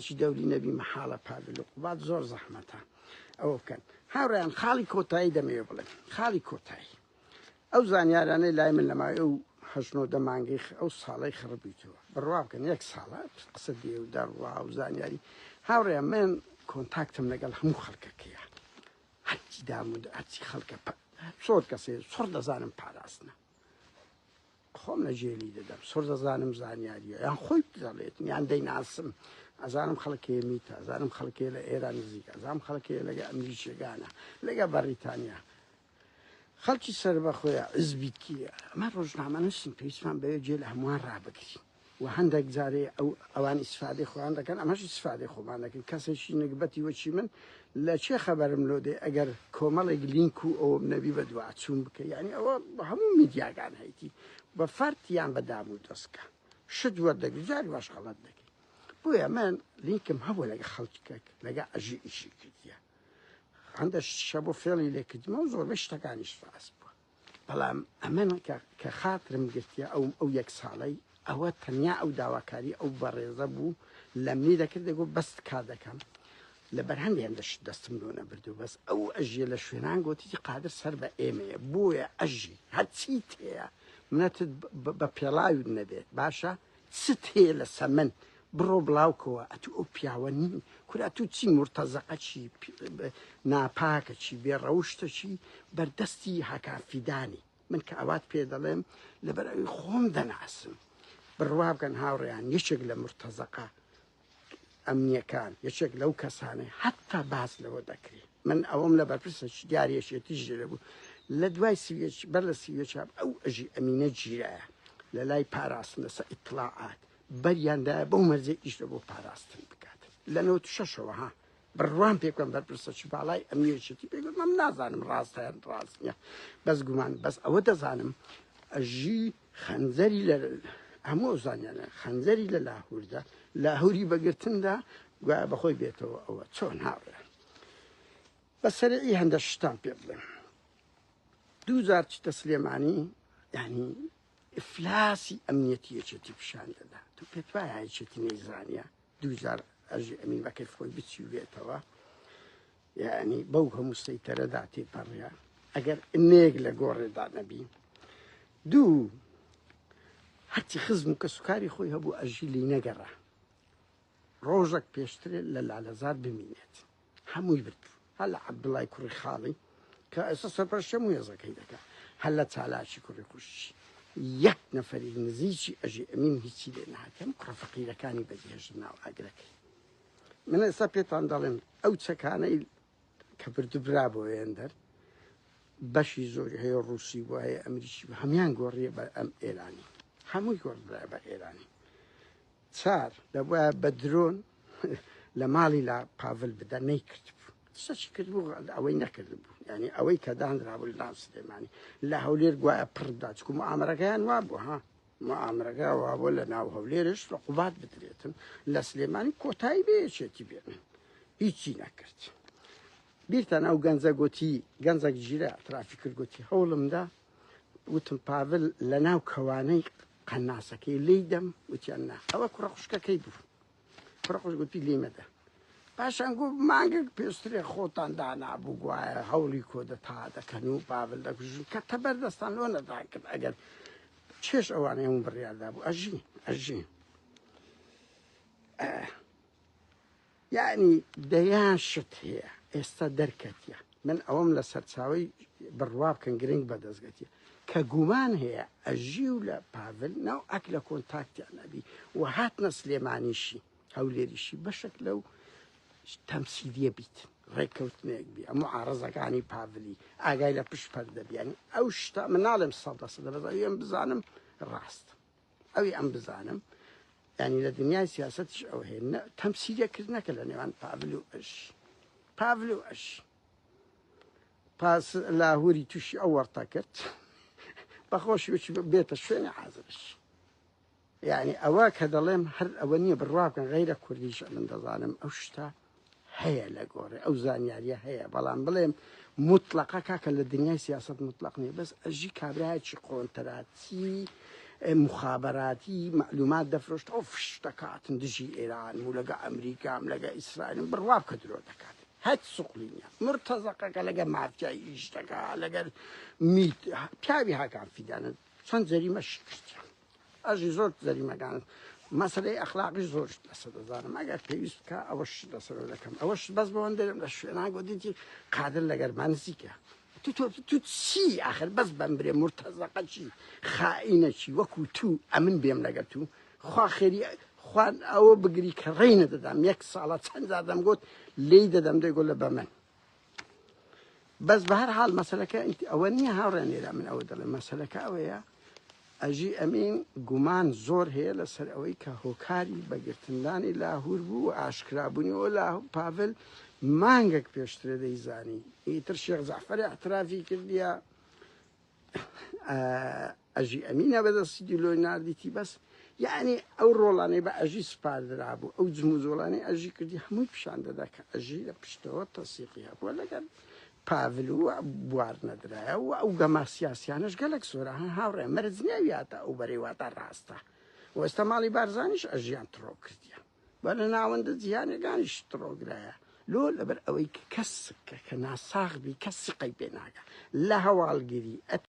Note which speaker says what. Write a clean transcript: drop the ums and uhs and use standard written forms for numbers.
Speaker 1: شي دولي نبي محالة بابل وقبات زور زحمتها أو كان هاوريان خالي كوتاي دمي بلن خالي كوتاي أو زانياراني لا من لما أو حشنو دمانجي أو صالي خربيتو بالرواب كان يك صالة قصدي ودار أو زانياري هاوريان من كونتاكت من قال هم خلقك يا هاتي دامود هاتي خلقك صوت كسي صور زانم باراسنا خۆم لە جێلی دەدەم سۆر دەزانم زانیاریە یان خۆی دەڵێتنی یان دەیناسم ئەزانم خەڵکێ میتە ئەزانم خەڵکێ لە ئێران نزیکە ئەزانم خەڵکێ لەگە ئەمریکیەکانە لەگە بەریتانیا خەڵکی سەر بەخۆیە عزبیتکیە ئەمە ڕۆژنامە نووسین پێویستمان بەوێ جێ لە هەمووان ڕابگرین و هەندێک جارێ ئەوان ئیسفادەی خۆیان دەکەن ئەمەش ئیسفادەی خۆمان دەکەن کەسێکی نگبەتی وەچی من لە چێ خەبەرم لۆ دێ ئەگەر کۆمەڵێک لینک و ئەوە نەبی بە دوعاچوون بکە یعنی ئەوە هەموو میدیاگان هەیتی بە فەرتیان بەدام و دەستکە شت وەردەگری جاری باش غەڵەت دەکەی بۆیە من لینکم هەبوو لەگە خەڵکێک لەگە ئەژی ئیشی کردیە هەندە شتە بۆ فێڵی لێ کردمەوە زۆربەی شتەکانیش ڕاست بووە بەڵام ئەمن کە خاترم گرتیە ئەو یەک ساڵەی ئەوە تەنیا ئەو داواکاری ئەو بەڕێزە بوو لەمنی دەکرد دەگو بەست کار دەکەم لەبەر هەندێن دەشت دەستم لۆ نەبردو بەس ئەو ئەژیە لە شوێنان گوتی قادر سەر بە ئێمەیە بۆیە ئەژی هەرچیت هەیە منەتت بە پێڵاوی نەبێت باشە چت هەیە لە سەمن بڕۆ بڵاوکەوە ئەتو ئەو پیاوە نین کورا تو چی مرتەزەقە چی ناپاکە چی بێڕەوشتە چی بەردەستی هەکافیدانی من کە ئەوات پێ دەڵێم لەبەر ئەوی خۆم دەناسم بڕوا بکەن هاوڕێیان یەکێک لە مرتەزەقە ئەمنیەکان یەکێک لەو کەسانەی حتا باس لەوە دەکرێت من ئەوەم لە بەرپرسە دیارێشێتی ژێرە بوو لە دوای سیوێک بەر لە سیوێکاب ئەو ئەژی ئەمینە گیرایە لە لای پاراستن لەسەر ئیطلاعات بەریاندایە بەو مەرجەی ئیش لە بۆ پاراستن بکات لە 96ەوە ها بڕوان پێ بکەم بەرپرسەکی باڵای ئەمنیەتی پێگوت مەم نازانم ڕاستیان ڕاست نییە بەس گومان بەس ئەوە دەزانم ئەژی خەنجەری لە هەموو زانیانە خەنجەری لە لاهوردا لاهوری بەگرتندا گوایە بەخۆی بێتەوە ئەوە چۆن هاوڕێ بە سەرعی هەندە شتان پێ بڵێم 2000 چتە سلێمانی یعنی ئفلاسی ئەمنیەتی یەکێتی پیشان دەدا تو پێت وایە یەکێتی نەیزانیە 2000 ئەژی ئەمین بەکەی خۆی بچی بێتەوە یعنی بەو هەموو سەیتەرەدا تێپەڕیا ئەگەر نێک لە گۆڕێدا نەبی دوو هەرچی خزم و کە سوکاری خۆی هەبوو ئەژی لی نەگەڕا ڕۆژێک پێشترێ لە لالەزار بمینێت هەمووی برد هەر لە عەبدوڵای کوڕی خاڵی کە ئێستا سەرپەرشتە موێزەکەی دەکات هەر لە چالاکی کوڕی خوشی یەک نەفەری نزیکی ئەژی ئەمین هیچی لێ نهاتێم کوڕە فەقیرەکانی بەجێهێشت ناو ئاگرەکەی من ئێستا پێتان دەڵێم ئەو چەکانەی کە بردوبرا بۆ ئێندەر بەشی زۆری هەیە ڕووسی بۆ هەیە ئەمریکی بە هەمان گۆڕیە بە ئەم ئێرانی هەمووی گۆڕرا بە ئێرانی چار دەبواە بە درۆن لە ماڵی لا پاڤل بدە نەیکرد بوو شتێکی کرد بوو ئەوەی نەکرد بوو یعنی ئەوەی کە دانرابوو لە ناو سلێمانی لە هەولێر گوایە پڕدا چکو موعامەرەکەیان وا بوو ها موعامەرەکە وا بوو لە ناو هەولێرش ڕقوبات بدرێتن لە سلێمانی کۆتایی بێچێتی بێنن هیچی نەکرد بیرتان ئەو گەنجە گوتی گەنجێک گیرە ترافی کرد گوتی هەوڵمدا وتم پاڤل لە ناو کەوانەی قەناسەکەی لی دەم وتیان نا ئەوە کوڕە خوشکەکەی بوو کوڕە خوش گوتی لێ مەدە پاشان گو مانگێک پێشترێ خۆتان دانابوو گوایە هەوڵی کۆدەتا دەکەن و پاڤل دەکوژن کە تەبەردەستان لۆ نەداکرد ئەگەر چێش ئەوانەی هەموو بڕیاردا بوو ئەژی یعنی دەیان شت هەیە ئێستا دەرکەتیە من ئەوەم لە سەرچاوی بڕوا بکەن گرنگ بەدەستگەتیە کە گومان هەیە ئەژی و لە پاڤل ناو ئەک لە کۆنتاکتیان نەبی و هاتنە سلێمانیشی هەولێریشی بەشێک لەو تەمسیلیە بیت ڕێککەوتنێک بی ئەموو عارەزەکانی پاڤلی ئاگای لە پشت پەردەبیانی ئەو شتە من ناڵێم 100% بەس ئەوی ئەم بزانم ڕاست ئەوی ئەم بزانم ینی لە دنیای سیاسەتیش ئەو هەیە تەمسیلیەکردنەکە لە نێوان پاڤل و ئەژ پاس لاهوری تووشی ئەو وەرتە کرد بەخۆشی وەچی بێتە شوێنی حازرش یعنی ئەوە کە دەڵێم هەر ئەوە نییە بڕوا بکەن غەیرە کوردیش من دەزانم ئەو شتە هەیە لە گۆڕێ ئەو زانیاریە هەیە بەڵام بڵێم مطلقە کاکە لە دنیای سیاست مطلق نییە بەس ئەژی کابراایکی قۆنتەراتی مخابراتی معلومات دەفرۆشت ئەو فش دەکاتن دژی ئێران و لەگە ئەمریکام لەگە ئیسرائیل بڕواب کە درۆ دەکات هەچ سوقلی نییە مرتەزەقەکە لەگە مافیای ئیش دەکا لەگەر میت پیاوی هاکان فیدانن چەند جەریمەش کردیان ئەژی زۆر جەریمەکان مەسەلەی ئەخلاقی زۆر لەسەر دەزانم ئەگەر پێویست بکە ئەوەش لەسەر دەکەم ئەوەش بەس بەوەن دەرم لە شوێنان گۆدیتی قادر لەگەرمان نزیکە تو چی آخر بەس بەمبرێ مرتەزەقە چی خائینە چی وەکو تو ئەمن بێم لەگە تو خوا خێری خوان ئەوە بگری کە ڕێینە دەدام یەک ساڵە چەند زادەم گوت لێی دەدەم دەیگۆ لە بە من بەس بە هەر حاڵ مەسەلەکە ئەوە نییە هاوڕێنێرا من ئەوە دەڵێم مەسەلەکە ئەوەیە ئەژی ئەمین گومان زۆر هەیە لەسەر ئەوەی کە هۆکاری بەگرتندانی لاهور بوو و ئاشکرابوونی ئەو لاهور پاڤل مانگێک پێشترە دەیزانی ئیتر شێخ جەعفەر اعترافی کردیە ئەژی ئەمینە بەدەستی دیلۆی ناردیتی بەس یعنی ئەو ڕۆڵانەی بە ئەژی سپاردرا بوو ئەو جموزۆڵانەی ئەژی کردی هەمووی پیشان دەدا کە ئەژی لە پشتەوە تەسیقی هەبووە لەگەر پاڤل و بوار نەدرایە و ئەو گەما سیاسیانش گەلێک سۆرە هاوڕێ مەرج نەویاتە ئەو بەرەواتە ڕاستە وەستە ماڵی بارزانیش ئەژیان تڕۆ کردیە بە لە ناوەندە جیهانەکانیش تڕۆگرایە لۆ لەبەر ئەوەی کە کەس کە ناساغبی کەس سقەی پێ ناکە لە هەواڵگیری